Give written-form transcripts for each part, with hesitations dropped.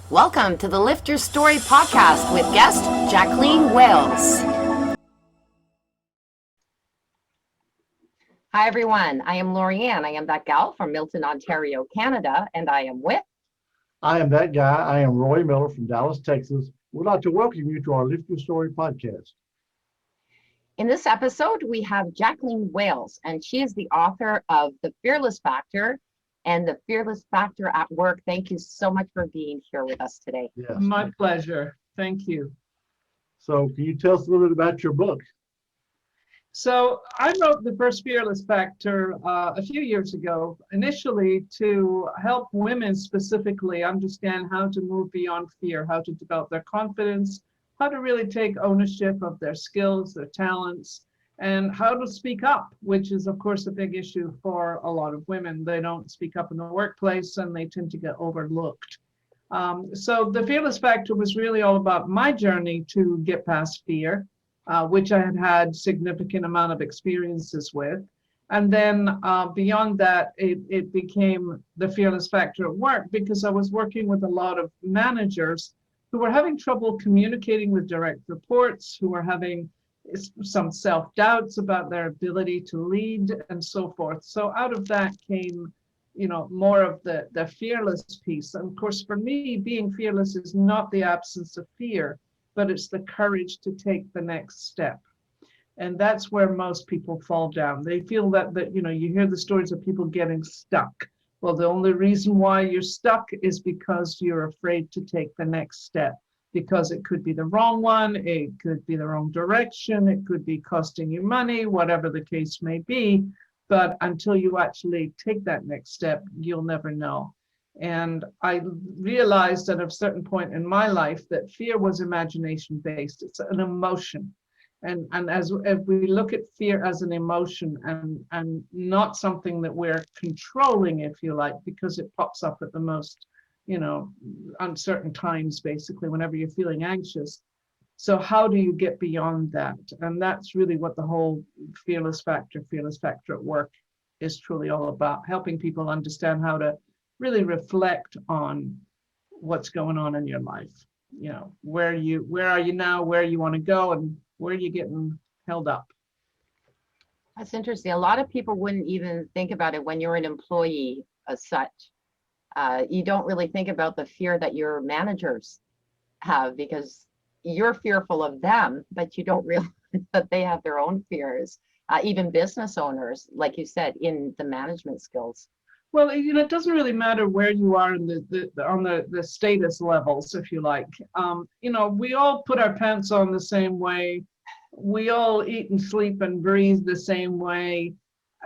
Welcome to the Lift Your Story podcast with guest Jacqueline Wales. Hi everyone, I am Lorianne. I am that gal from Milton, Ontario, Canada, and I am with. I am that guy. I am Roy Miller from Dallas, Texas. We'd like to welcome you to our Lift Your Story podcast. In this episode, we have Jacqueline Wales, and she is the author of The Fearless Factor and The Fearless Factor at Work. Thank you so much for being here with us today. Yes. My pleasure. Thank you. So can you tell us a little bit about your book? So I wrote the first Fearless Factor a few years ago, initially to help women specifically understand how to move beyond fear, how to develop their confidence, how to really take ownership of their skills, their talents, and how to speak up, which is, of course, a big issue for a lot of women. They don't speak up in the workplace and they tend to get overlooked. So the Fearless Factor was really all about my journey to get past fear, which I had had significant amount of experiences with. And then beyond that, it became the Fearless Factor at Work because I was working with a lot of managers who were having trouble communicating with direct reports, who were having some self-doubts about their ability to lead and so forth. So out of that came, more of the fearless piece. And of course, for me, being fearless is not the absence of fear, but it's the courage to take the next step. And that's where most people fall down. They feel that you hear the stories of people getting stuck. Well, the only reason why you're stuck is because you're afraid to take the next step, because it could be the wrong one, it could be the wrong direction, it could be costing you money, whatever the case may be. But until you actually take that next step, you'll never know. And I realized at a certain point in my life that fear was imagination based. It's an emotion. And as if we look at fear as an emotion and not something that we're controlling, if you like, because it pops up at the most, uncertain times, basically, whenever you're feeling anxious. So how do you get beyond that? And that's really what the whole Fearless Factor at Work is truly all about, helping people understand how to really reflect on what's going on in your life. Where are you now, where you want to go, and where are you getting held up? That's interesting. A lot of people wouldn't even think about it when you're an employee as such. You don't really think about the fear that your managers have because you're fearful of them, but you don't realize that they have their own fears. Even business owners, like you said, in the management skills. Well, it doesn't really matter where you are in the status levels, if you like. We all put our pants on the same way. We all eat and sleep and breathe the same way.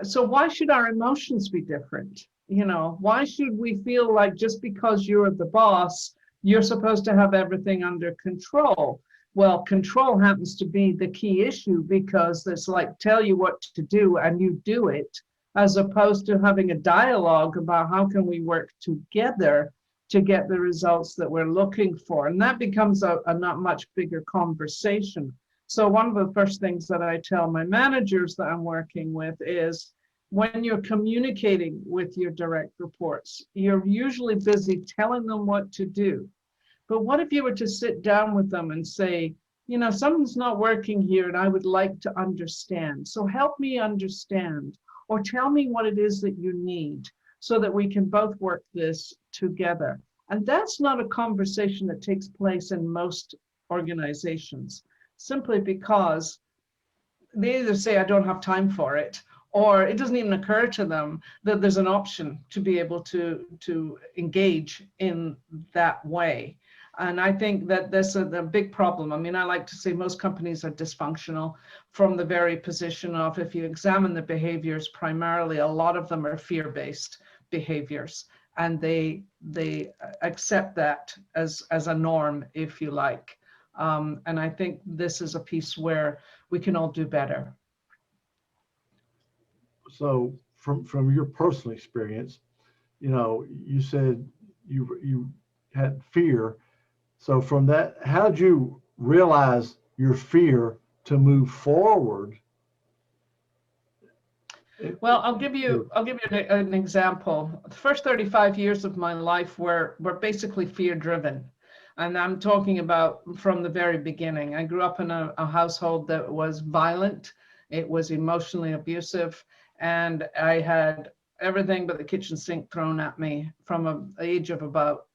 So why should our emotions be different? Why should we feel like just because you're the boss, you're supposed to have everything under control? Well, control happens to be the key issue because it's like tell you what to do and you do it, as opposed to having a dialogue about how can we work together to get the results that we're looking for. And that becomes a not much bigger conversation. So one of the first things that I tell my managers that I'm working with is when you're communicating with your direct reports, you're usually busy telling them what to do. But what if you were to sit down with them and say, something's not working here and I would like to understand. So help me understand. Or tell me what it is that you need so that we can both work this together. And that's not a conversation that takes place in most organizations, simply because they either say, I don't have time for it, or it doesn't even occur to them that there's an option to be able to engage in that way. And I think that that's a big problem. I mean, I like to say most companies are dysfunctional from the very position of, if you examine the behaviors, primarily a lot of them are fear-based behaviors, and they accept that as a norm, if you like. And I think this is a piece where we can all do better. So from your personal experience, you said you had fear. So from that, how did you realize your fear to move forward? Well, I'll give you an example. The first 35 years of my life were basically fear driven. And I'm talking about from the very beginning. I grew up in a household that was violent. It was emotionally abusive. And I had everything but the kitchen sink thrown at me from an age of about,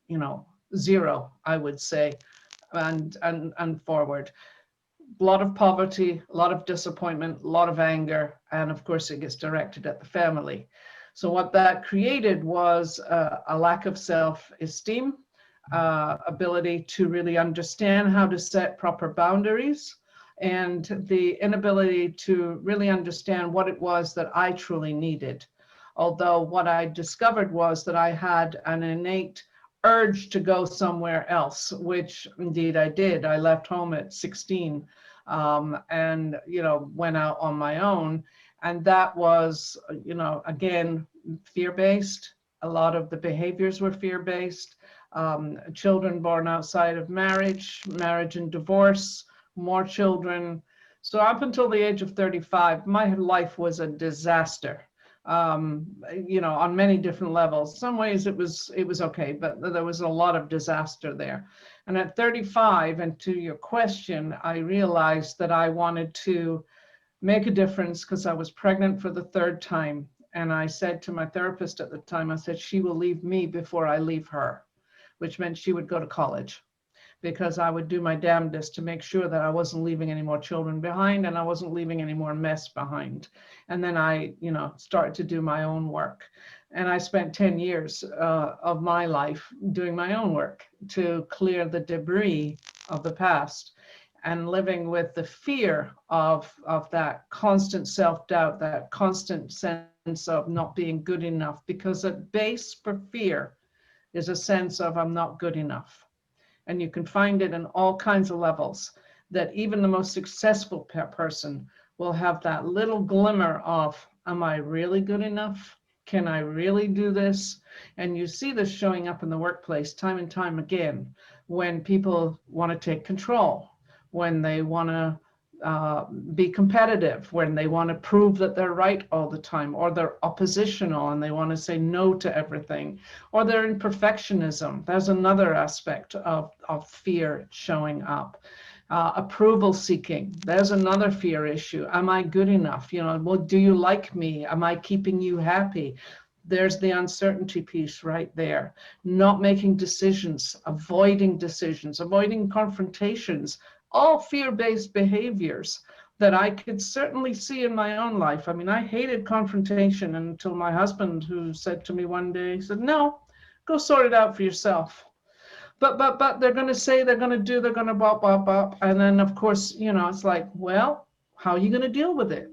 0, I would say, and forward. A lot of poverty, a lot of disappointment, a lot of anger, and of course it gets directed at the family. So what that created was a lack of self-esteem, ability to really understand how to set proper boundaries, and the inability to really understand what it was that I truly needed. Although what I discovered was that I had an innate urge to go somewhere else, which indeed I did. I left home at 16 and, went out on my own. And that was, again, fear-based. A lot of the behaviors were fear-based. Children born outside of marriage, marriage and divorce, more children. So up until the age of 35, my life was a disaster. On many different levels. Some ways it was okay, but there was a lot of disaster there. And at 35, and to your question, I realized that I wanted to make a difference because I was pregnant for the 3rd time. And I said to my therapist at the time, I said, she will leave me before I leave her, which meant she would go to college, because I would do my damnedest to make sure that I wasn't leaving any more children behind and I wasn't leaving any more mess behind. And then I, started to do my own work. And I spent 10 years of my life doing my own work to clear the debris of the past and living with the fear of that constant self-doubt, that constant sense of not being good enough, because at base for fear is a sense of I'm not good enough. And you can find it in all kinds of levels, that even the most successful person will have that little glimmer of, am I really good enough? Can I really do this? And you see this showing up in the workplace time and time again, when people want to take control, when they want to be competitive, when they want to prove that they're right all the time, or they're oppositional and they want to say no to everything, or they're in perfectionism. There's another aspect of fear showing up. Approval seeking, there's another fear issue. Am I good enough? Well, do you like me? Am I keeping you happy? There's the uncertainty piece right there. Not making decisions, avoiding confrontations, all fear-based behaviors that I could certainly see in my own life. I mean, I hated confrontation until my husband, who said to me one day, he said, no, go sort it out for yourself. But they're going to say, they're going to do, they're going to bop, bop, bop. And then, of course, it's like, well, how are you going to deal with it?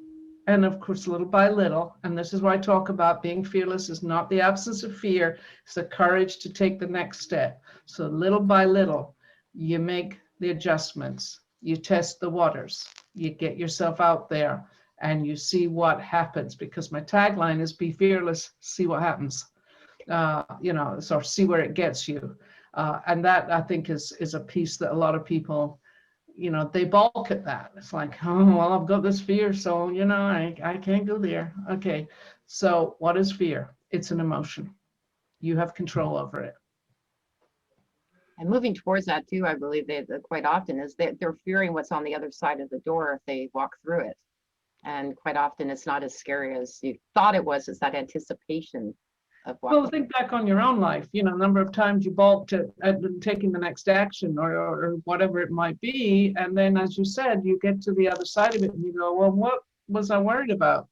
And of course, little by little, and this is why I talk about being fearless is not the absence of fear, it's the courage to take the next step. So little by little, you make the adjustments, you test the waters, you get yourself out there, and you see what happens. Because my tagline is be fearless, see what happens. So see where it gets you. And that, I think, is a piece that a lot of people, they balk at that. It's like, oh, well, I've got this fear, so, I can't go there. Okay, so what is fear? It's an emotion. You have control over it. And moving towards that too, I believe that quite often is that they're fearing what's on the other side of the door if they walk through it. And quite often it's not as scary as you thought it was. It's that anticipation of walking. Well, think back on your own life, a number of times you balked at taking the next action or whatever it might be. And then, as you said, you get to the other side of it and you go, well, what was I worried about?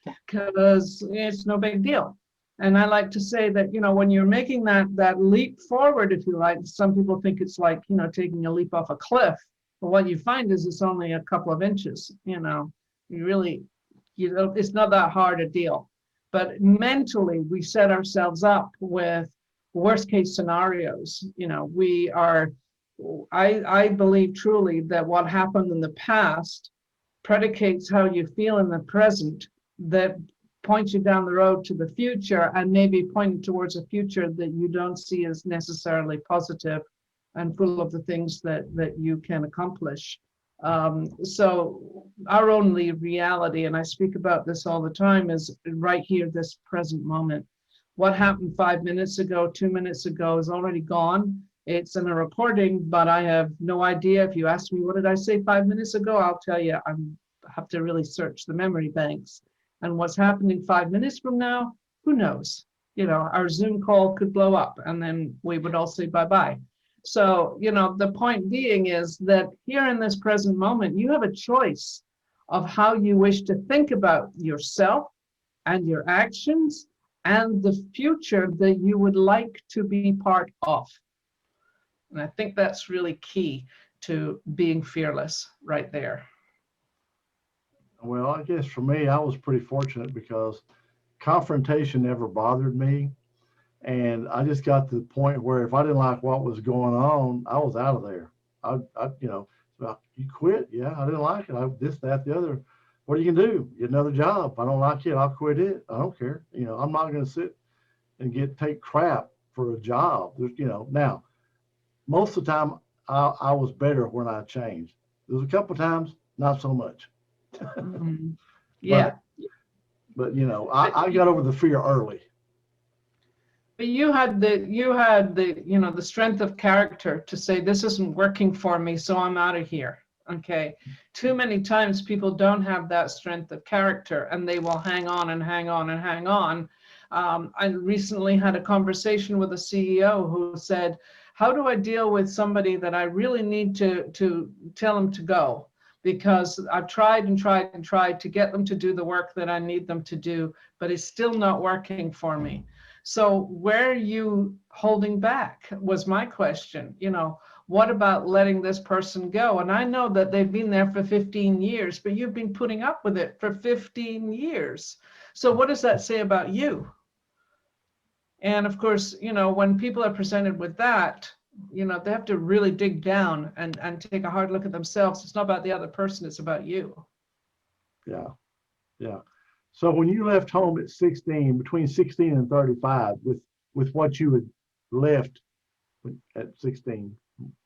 Because it's no big deal. And I like to say that, when you're making that leap forward, if you like, some people think it's like, taking a leap off a cliff. But what you find is it's only a couple of inches, you really, it's not that hard a deal. But mentally, we set ourselves up with worst case scenarios. I believe truly that what happened in the past predicates how you feel in the present, that points you down the road to the future, and maybe pointing towards a future that you don't see as necessarily positive and full of the things that you can accomplish. So our only reality, and I speak about this all the time, is right here, this present moment. What happened 5 minutes ago, 2 minutes ago is already gone. It's in a recording, but I have no idea. If you ask me, what did I say 5 minutes ago? I'll tell you, I have to really search the memory banks. And what's happening 5 minutes from now, who knows? You know, our Zoom call could blow up and then we would all say bye-bye. So, you know, the point being is that here in this present moment, you have a choice of how you wish to think about yourself and your actions and the future that you would like to be part of. And I think that's really key to being fearless right there. Well, I guess for me, I was pretty fortunate because confrontation never bothered me. And I just got to the point where if I didn't like what was going on, I was out of there. You know, well, you quit. Yeah, I didn't like it. This, that, the other. What are you gonna do? Get another job. If I don't like it, I'll quit it. I don't care. You know, I'm not gonna sit and take crap for a job. There's, you know, now most of the time I was better when I changed. There was a couple of times, not so much. Mm-hmm. Yeah. But you know, I got over the fear early. But you had the you know, the strength of character to say, this isn't working for me, so I'm out of here. Okay. Too many times people don't have that strength of character and they will hang on and hang on and hang on. I recently had a conversation with a CEO who said, how do I deal with somebody that I really need to tell them to go? Because I've tried and tried and tried to get them to do the work that I need them to do, but it's still not working for me. So where are you holding back was my question. You know, what about letting this person go? And I know that they've been there for 15 years, but you've been putting up with it for 15 years. So what does that say about you? And of course, you know, when people are presented with that, you know, they have to really dig down and take a hard look at themselves. It's not about the other person, it's about you. Yeah. Yeah. So when you left home at 16, between 16 and 35, with what you had left at 16,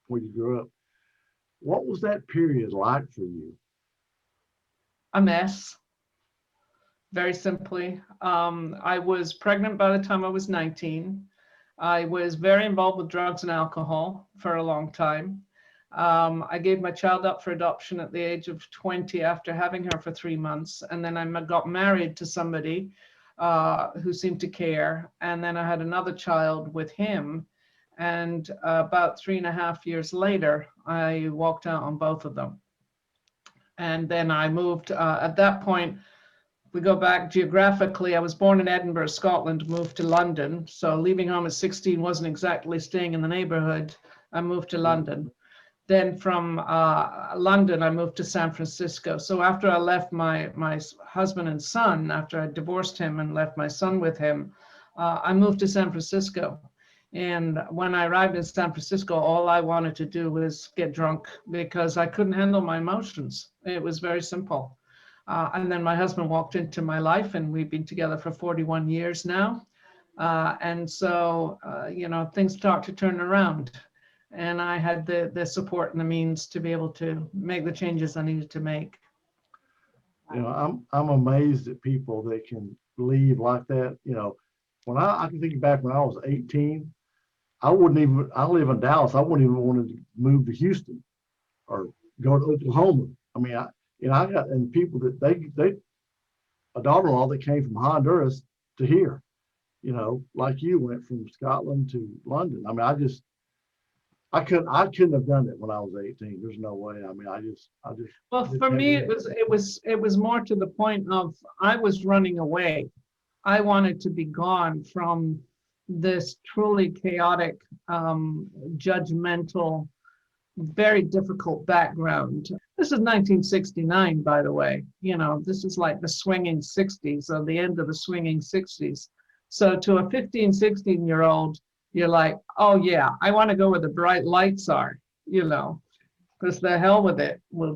where you grew up, what was that period like for you? A mess, very simply. I was pregnant by the time I was 19. I was very involved with drugs and alcohol for a long time. I gave my child up for adoption at the age of 20 after having her for 3 months. And then I got married to somebody who seemed to care. And then I had another child with him. And about 3.5 years later, I walked out on both of them. And then I moved, at that point, we go back geographically, I was born in Edinburgh, Scotland, moved to London. So leaving home at 16 wasn't exactly staying in the neighborhood. I moved to London. Then from London, I moved to San Francisco. So after I left my husband and son, after I divorced him and left my son with him, I moved to San Francisco. And when I arrived in San Francisco, all I wanted to do was get drunk because I couldn't handle my emotions. It was very simple. And then my husband walked into my life and we've been together for 41 years now. And so, you know, things start to turn around. And I had the support and the means to be able to make the changes I needed to make. You know, I'm amazed at people that can leave like that. You know, when I can think back when I was 18, I live in Dallas. I wouldn't even want to move to Houston or go to Oklahoma. I mean, I got, and people that a daughter-in-law that came from Honduras to here, you know, like you went from Scotland to London. I mean, I couldn't have done it when I was 18. There's no way. I mean, I just. Well, for me, it was more to the point of I was running away. I wanted to be gone from this truly chaotic, judgmental, very difficult background. This is 1969, by the way. You know, this is like the swinging 60s or the end of the swinging 60s. So to a 15, 16-year-old, you're like, oh yeah, I want to go where the bright lights are, you know, because the hell with it. We'll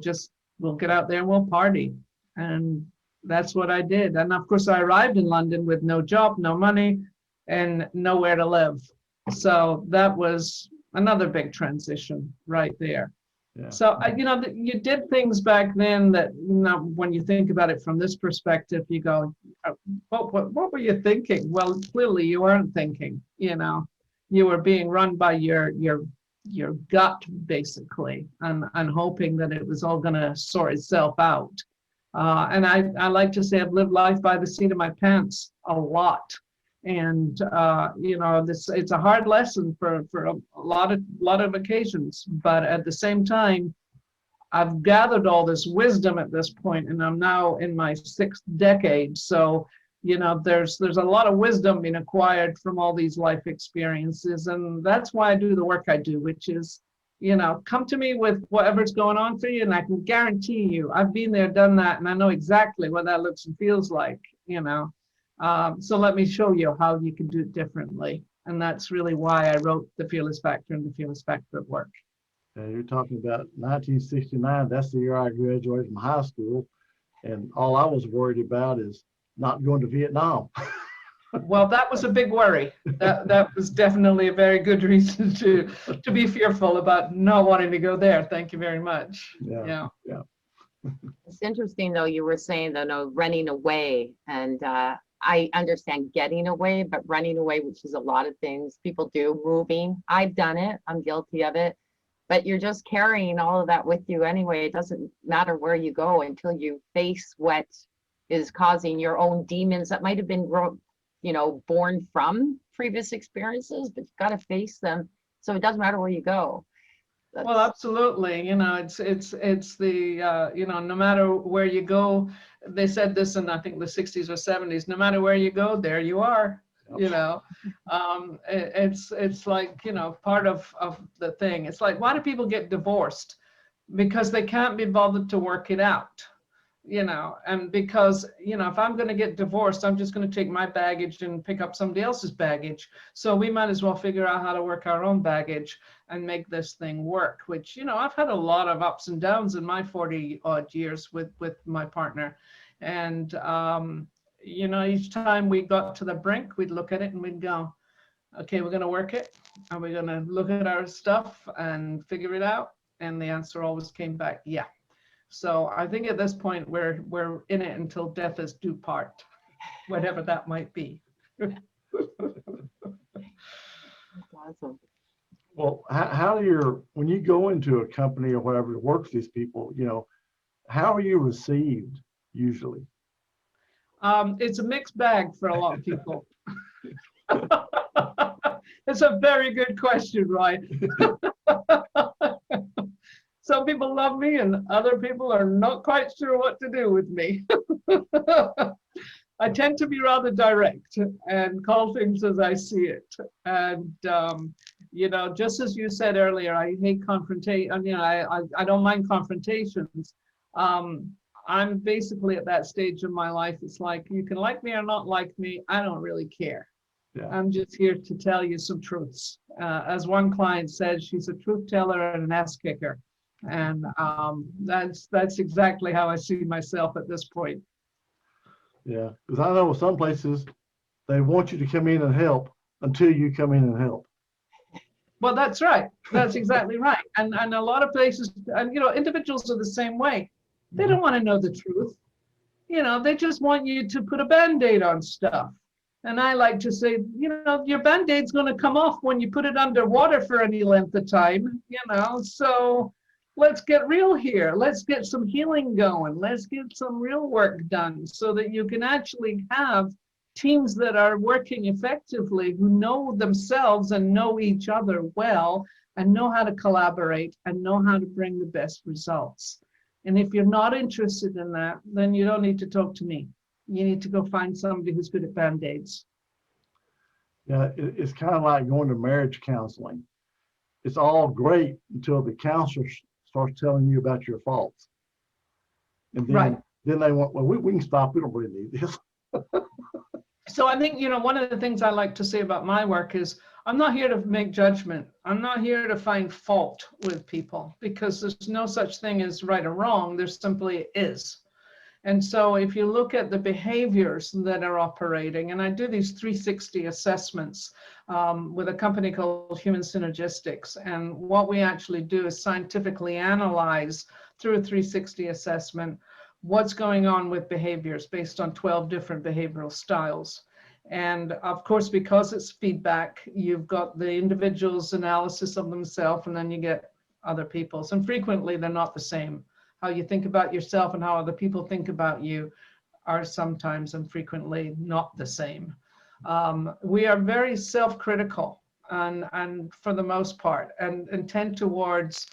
get out there and we'll party. And that's what I did. And of course, I arrived in London with no job, no money, and nowhere to live. So that was another big transition right there. Yeah. So, you did things back then that, when you think about it from this perspective, you go, what were you thinking? Well, clearly you weren't thinking, you were being run by your gut, basically, and hoping that it was all going to sort itself out. And I like to say I've lived life by the seat of my pants a lot. And it's a hard lesson for a lot of occasions, but at the same time, I've gathered all this wisdom at this point, and I'm now in my 6th decade. So there's a lot of wisdom being acquired from all these life experiences, and that's why I do the work I do, which is come to me with whatever's going on for you, and I can guarantee you I've been there, done that, and I know exactly what that looks and feels like. So let me show you how you can do it differently. And that's really why I wrote The Fearless Factor and The Fearless Factor at Work. You're talking about 1969. That's the year I graduated from high school. And all I was worried about is not going to Vietnam. Well, that was a big worry. That was definitely a very good reason to be fearful about not wanting to go there. Thank you very much. Yeah. It's interesting though, you were saying that running away, and I understand getting away, but running away, which is a lot of things people do, moving. I've done it. I'm guilty of it. But you're just carrying all of that with you anyway. It doesn't matter where you go until you face what is causing your own demons that might have been born from previous experiences, but you've got to face them. So it doesn't matter where you go. Well, absolutely. It's the, no matter where you go, they said this in, I think, the 60s or 70s, no matter where you go, there you are. It's like, part of the thing. It's like, why do people get divorced? Because they can't be bothered to work it out. And because, if I'm going to get divorced, I'm just going to take my baggage and pick up somebody else's baggage. So we might as well figure out how to work our own baggage and make this thing work, which, I've had a lot of ups and downs in my 40 odd years with my partner. And, each time we got to the brink, we'd look at it and we'd go, okay, we're going to work it. Are we going to look at our stuff and figure it out? And the answer always came back, yeah. So I think at this point, we're in it until death us do part, whatever that might be. That's awesome. Well, when you go into a company or whatever to work with these people, how are you received usually? It's a mixed bag for a lot of people. It's a very good question, right? Some people love me and other people are not quite sure what to do with me. I tend to be rather direct and call things as I see it. And, just as you said earlier, I hate confrontation. I don't mind confrontations. I'm basically at that stage of my life. It's like, you can like me or not like me. I don't really care. Yeah. I'm just here to tell you some truths. As one client said, she's a truth teller and an ass kicker. And that's exactly how I see myself at this point. Yeah, because I know some places they want you to come in and help until you come in and help. Well, that's right. That's exactly right. And a lot of places, and individuals are the same way. They don't want to know the truth. They just want you to put a Band-Aid on stuff. And I like to say, your Band-Aid's going to come off when you put it underwater for any length of time, so let's get real here. Let's get some healing going. Let's get some real work done so that you can actually have teams that are working effectively, who know themselves and know each other well and know how to collaborate and know how to bring the best results. And if you're not interested in that, then you don't need to talk to me. You need to go find somebody who's good at Band-Aids. Yeah, it's kind of like going to marriage counseling. It's all great until the counselor starts telling you about your faults. And then they want, well, we can stop. We don't really need this. So I think, one of the things I like to say about my work is I'm not here to make judgment. I'm not here to find fault with people, because there's no such thing as right or wrong. There simply is. And so if you look at the behaviors that are operating, and I do these 360 assessments with a company called Human Synergistics, and what we actually do is scientifically analyze through a 360 assessment what's going on with behaviors based on 12 different behavioral styles. And of course, because it's feedback, you've got the individual's analysis of themselves, and then you get other people's. And frequently, they're not the same. How you think about yourself and how other people think about you are sometimes and frequently not the same. We are very self-critical and for the most part, and tend towards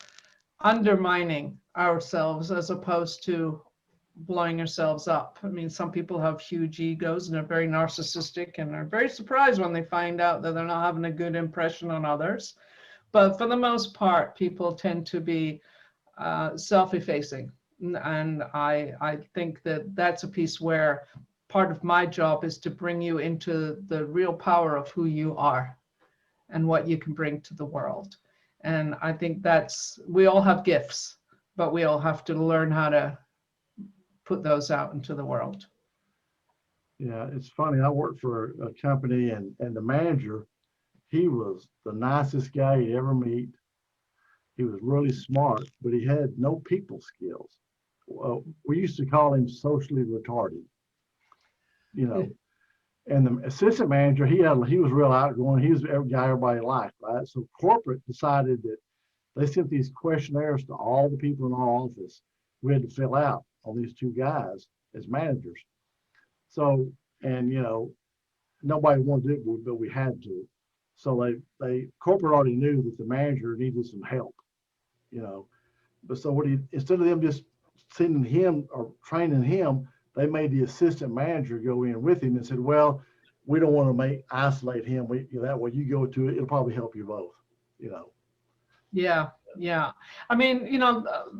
undermining ourselves as opposed to blowing ourselves up. I mean, some people have huge egos and are very narcissistic and are very surprised when they find out that they're not having a good impression on others. But for the most part, people tend to be self-effacing. And I think that that's a piece where part of my job is to bring you into the real power of who you are and what you can bring to the world. And I think we all have gifts, but we all have to learn how to put those out into the world. Yeah, it's funny. I worked for a company, and the manager, he was the nicest guy you'd ever meet. He was really smart, but he had no people skills. Well, we used to call him socially retarded, you know. And the assistant manager, he was real outgoing. He was the guy everybody liked, right? So corporate decided that they sent these questionnaires to all the people in our office we had to fill out on these two guys as managers. So, and nobody wanted to do it, but we had to. So they corporate already knew that the manager needed some help, you know. But so instead of them just sending him or training him, they made the assistant manager go in with him and said, well, we don't want to isolate him. That way you go to it, it'll probably help you both, you know. Yeah, yeah. I mean,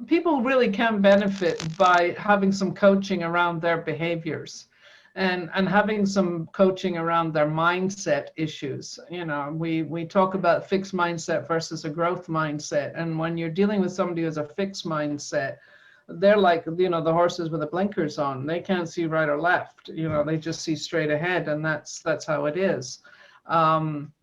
people really can benefit by having some coaching around their behaviors and having some coaching around their mindset issues. We talk about fixed mindset versus a growth mindset. And when you're dealing with somebody who has a fixed mindset, they're like, the horses with the blinkers on. They can't see right or left. They just see straight ahead, and that's how it is.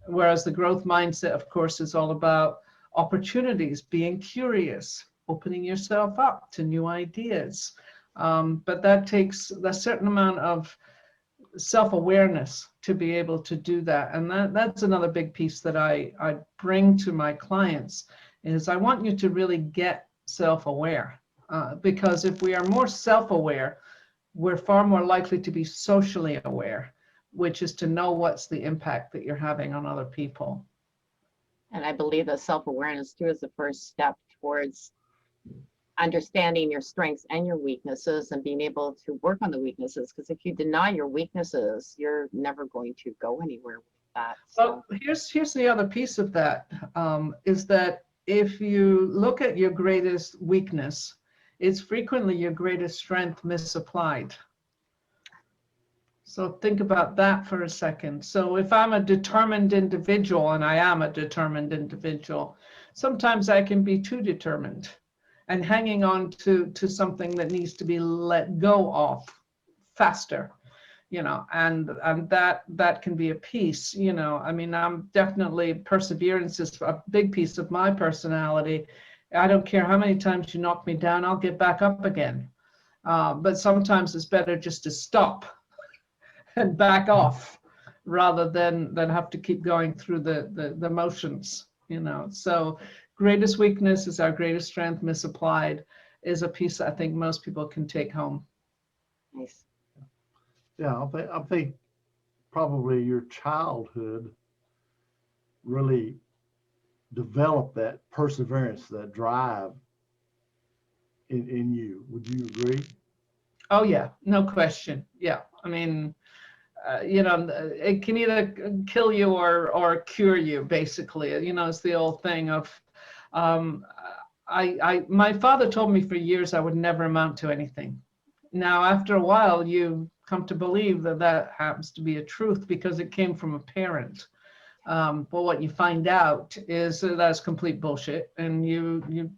Whereas the growth mindset, of course, is all about opportunities, being curious, opening yourself up to new ideas. But that takes a certain amount of self-awareness to be able to do that. And that's another big piece that I bring to my clients is I want you to really get self-aware. Because if we are more self-aware, we're far more likely to be socially aware, which is to know what's the impact that you're having on other people. And I believe that self-awareness too is the first step towards understanding your strengths and your weaknesses and being able to work on the weaknesses. Because if you deny your weaknesses, you're never going to go anywhere with that. So here's the other piece of that, is that if you look at your greatest weakness, it's frequently your greatest strength misapplied. So think about that for a second. So if I'm a determined individual, and I am a determined individual, sometimes I can be too determined and hanging on to something that needs to be let go of faster, and that can be a piece, I mean, I'm definitely, perseverance is a big piece of my personality. I don't care how many times you knock me down, I'll get back up again. But sometimes it's better just to stop and back off rather than have to keep going through the motions, So greatest weakness is our greatest strength misapplied is a piece I think most people can take home. Nice. Yeah, I think probably your childhood really developed that perseverance, that drive in you. Would you agree? Oh yeah, no question. Yeah, I mean, it can either kill you or cure you, basically. It's the old thing of, my father told me for years I would never amount to anything. Now, after a while, you come to believe that happens to be a truth because it came from a parent. But what you find out is that's complete bullshit, and you're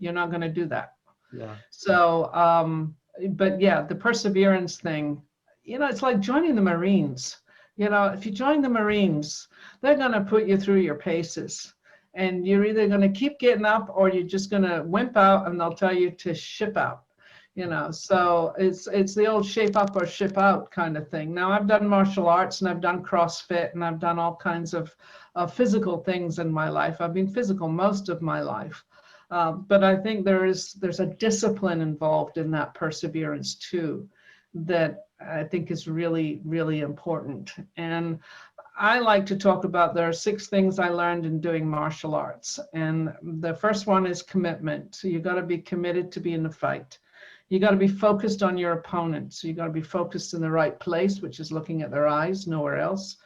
not going to do that. Yeah. So But yeah, the perseverance thing, it's like joining the Marines. If you join the Marines, they're going to put you through your paces. And you're either going to keep getting up or you're just going to wimp out and they'll tell you to ship out. So it's the old shape up or ship out kind of thing. Now I've done martial arts and I've done CrossFit and I've done all kinds of physical things in my life. I've been physical most of my life. But I think there's a discipline involved in that perseverance too, that I think is really, really important. And I like to talk about, there are 6 things I learned in doing martial arts. And the first one is commitment. So you got to be committed to be in the fight. You got to be focused on your opponent. So you got to be focused in the right place, which is looking at their eyes, nowhere else.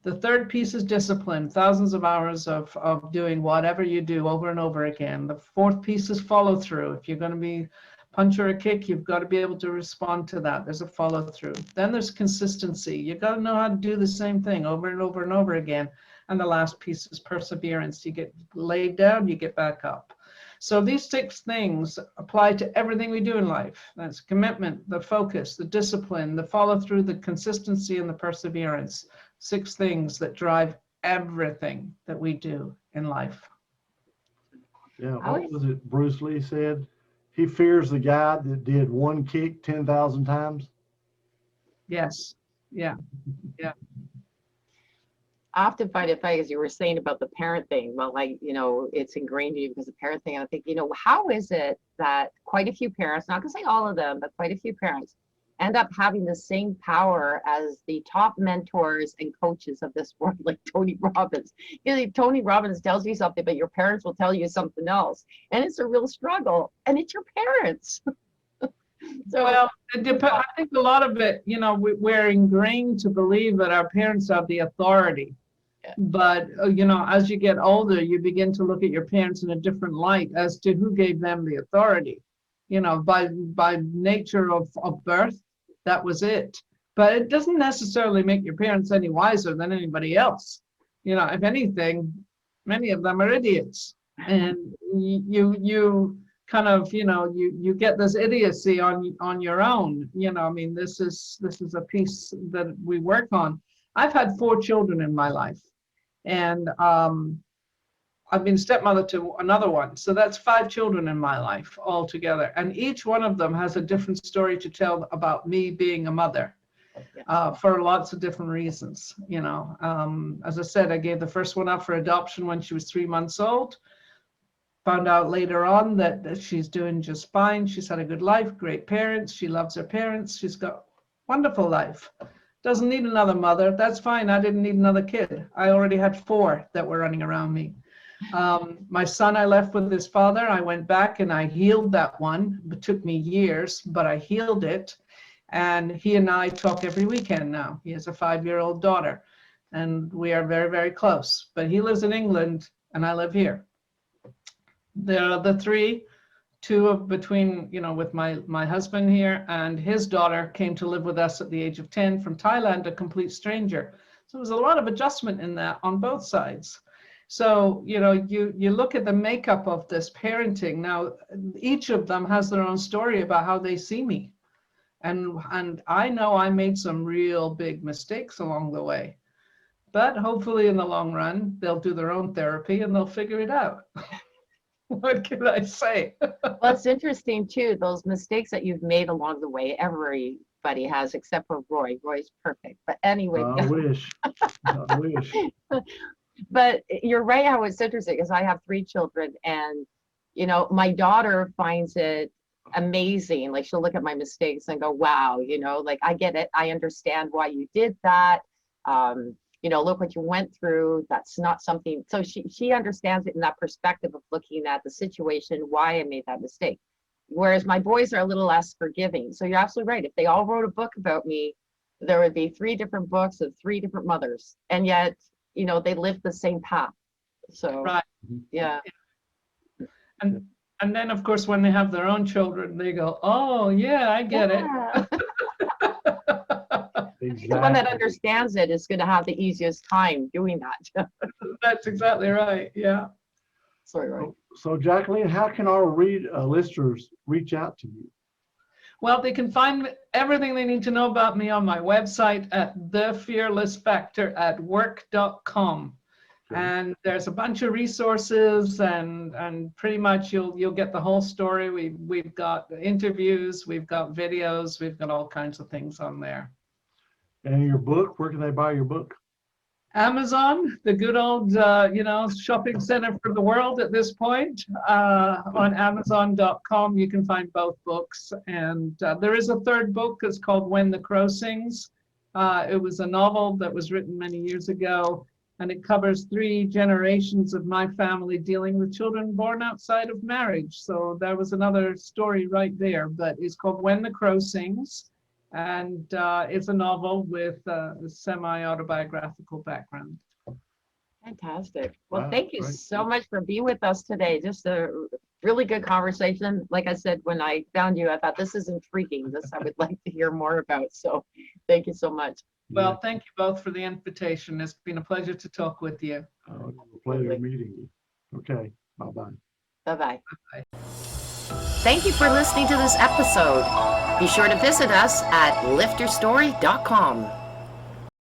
The third piece is discipline, thousands of hours of doing whatever you do over and over again. The fourth piece is follow through. If you're going to be punch or a kick, you've got to be able to respond to that. There's a follow through. Then there's consistency. You got to know how to do the same thing over and over and over again. And the last piece is perseverance. You get laid down, you get back up. So these 6 things apply to everything we do in life. That's commitment, the focus, the discipline, the follow through, the consistency, and the perseverance. 6 things that drive everything that we do in life. Yeah, what was it Bruce Lee said? He fears the guy that did one kick 10,000 times. Yes. Yeah. Yeah. I often find it funny, as you were saying about the parent thing. Well, like, it's ingrained in you because of parent thing. And I think, how is it that quite a few parents, not going to say all of them, but quite a few parents end up having the same power as the top mentors and coaches of this world, like Tony Robbins. Tony Robbins tells you something, but your parents will tell you something else. And it's a real struggle. And it's your parents. So, well, I think a lot of it, we're ingrained to believe that our parents have the authority. Yeah. But, as you get older, you begin to look at your parents in a different light as to who gave them the authority. By nature of birth, that was it. But it doesn't necessarily make your parents any wiser than anybody else. If anything, many of them are idiots. And you kind of, you get this idiocy on your own. This is a piece that we work on. I've had 4 children in my life. And I've been stepmother to another one. So that's 5 children in my life altogether. And each one of them has a different story to tell about me being a mother for lots of different reasons. As I said, I gave the first one up for adoption when she was 3 months old. Found out later on that she's doing just fine. She's had a good life, great parents. She loves her parents. She's got a wonderful life. Doesn't need another mother. That's fine. I didn't need another kid. I already had 4 that were running around me. My son, I left with his father. I went back and I healed that one. It took me years, but I healed it. And he and I talk every weekend now. He has a 5-year-old daughter and we are very, very close. But he lives in England and I live here. The 3, 2 of between, with my husband here and his daughter came to live with us at the age of 10 from Thailand, a complete stranger. So there was a lot of adjustment in that on both sides. So, you look at the makeup of this parenting. Now, each of them has their own story about how they see me. And I know I made some real big mistakes along the way. But hopefully in the long run, they'll do their own therapy and they'll figure it out. What can I say? well, it's interesting too, those mistakes that you've made along the way, everybody has except for Roy. Roy's perfect. But anyway. I wish. I wish. But you're right how it's interesting because I have 3 children and, my daughter finds it amazing. Like she'll look at my mistakes and go, wow, like I get it. I understand why you did that. Look what you went through. That's not something. So she understands it in that perspective of looking at the situation, why I made that mistake. Whereas my boys are a little less forgiving. So you're absolutely right. If they all wrote a book about me, there would be 3 different books of 3 different mothers. And yet, they lived the same path. So, right. Yeah. And then, of course, when they have their own children, they go, oh, yeah, I get it. Exactly. The one that understands it is going to have the easiest time doing that. That's exactly right. Yeah. Sorry, Roy. So Jacqueline, how can our listeners reach out to you? Well, they can find everything they need to know about me on my website at thefearlessfactor@work.com. Okay. And there's a bunch of resources, and pretty much you'll get the whole story. We've got interviews, we've got videos, we've got all kinds of things on there. And your book, where can they buy your book? Amazon, the good old shopping center for the world at this point. On Amazon.com, you can find both books, and there is a third book. It's called When the Crow Sings. It was a novel that was written many years ago, and it covers 3 generations of my family dealing with children born outside of marriage. So there was another story right there, but it's called When the Crow Sings, and it's a novel with a semi-autobiographical background. Fantastic. Well, Wow, thank you great. so much for being with us today. Just a really good conversation. Like I said, when I found you, I thought this is intriguing. This I would like to hear more about. So thank you so much. Well, thank you both for the invitation. It's been a pleasure to talk with you. It's a pleasure meeting you. Okay, bye-bye. Bye-bye. Bye. Thank you for listening to this episode. Be sure to visit us at lifterstory.com.